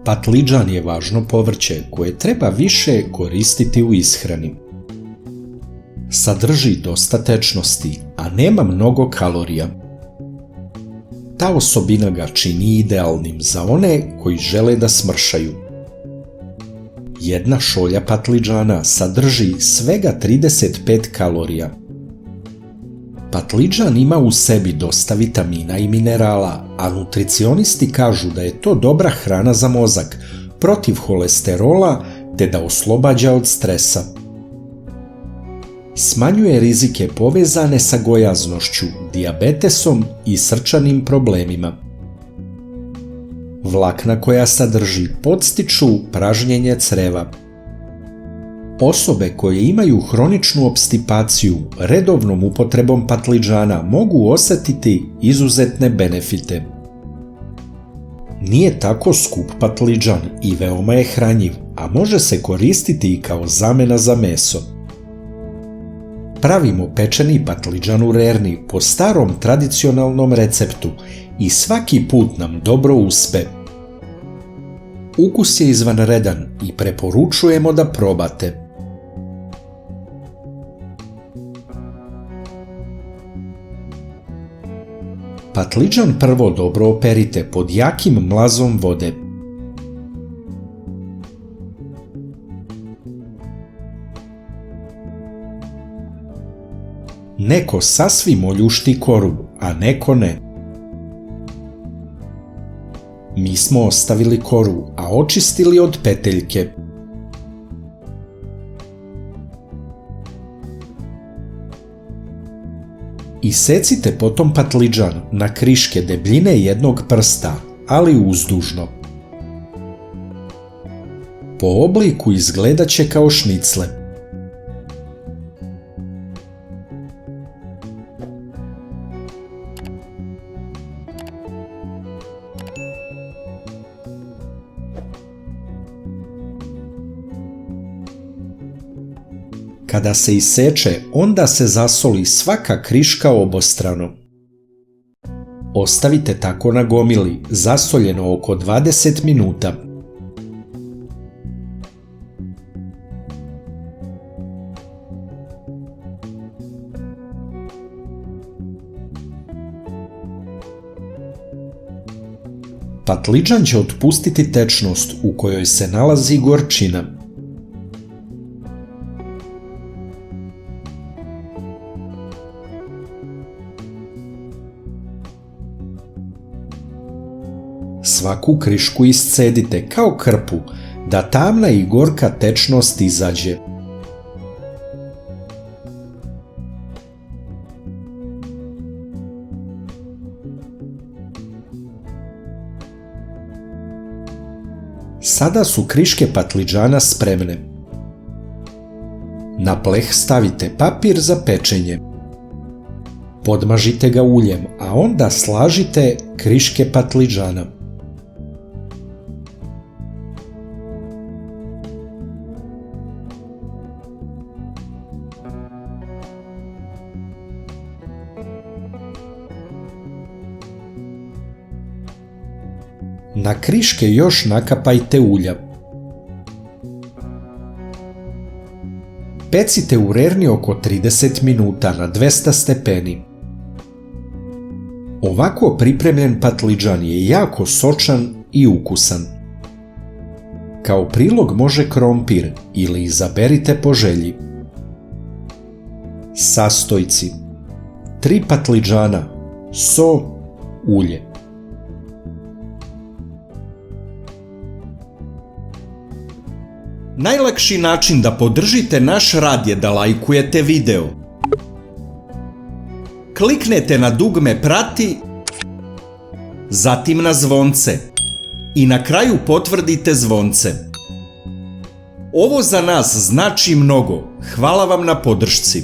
Patlidžan je važno povrće koje treba više koristiti u ishrani. Sadrži dosta tečnosti, a nema mnogo kalorija. Ta osobina ga čini idealnim za one koji žele da smršaju. Jedna šolja patlidžana sadrži svega 35 kalorija. Patlidžan ima u sebi dosta vitamina i minerala, a nutricionisti kažu da je to dobra hrana za mozak, protiv holesterola te da oslobađa od stresa. Smanjuje rizike povezane sa gojaznošću, dijabetesom i srčanim problemima. Vlakna koja sadrži podstiču pražnjenje creva. Osobe koje imaju hroničnu opstipaciju redovnom upotrebom patlidžana mogu osjetiti izuzetne benefite. Nije tako skup patlidžan i veoma je hranjiv, a može se koristiti i kao zamena za meso. Pravimo pečeni patlidžan u rerni po starom tradicionalnom receptu i svaki put nam dobro uspe. Ukus je izvanredan i preporučujemo da probate. Patlidžan prvo dobro operite pod jakim mlazom vode. Neko sasvim oljušti koru, a neko ne. Mi smo ostavili koru, a očistili od peteljke. Isecite potom patlidžan na kriške debljine jednog prsta, ali uzdužno. Po obliku izgledat će kao šnicle. Kada se iseče, onda se zasoli svaka kriška obostrano. Ostavite tako na gomili, zasoljeno oko 20 minuta. Patlidžan će otpustiti tečnost u kojoj se nalazi gorčina. Svaku krišku iscedite kao krpu, da tamna i gorka tečnost izađe. Sada su kriške patlidžana spremne. Na pleh stavite papir za pečenje. Podmažite ga uljem, a onda slažite kriške patlidžana. Na kriške još nakapajte ulja. Pecite u rerni oko 30 minuta na 200 stepeni. Ovako pripremljen patlidžan je jako sočan i ukusan. Kao prilog može krompir ili izaberite po želji. Sastojci: 3 patlidžana, so, ulje. Najlakši način da podržite naš rad je da lajkujete video. Kliknete na dugme prati, zatim na zvonce i na kraju potvrdite zvonce. Ovo za nas znači mnogo. Hvala vam na podršci.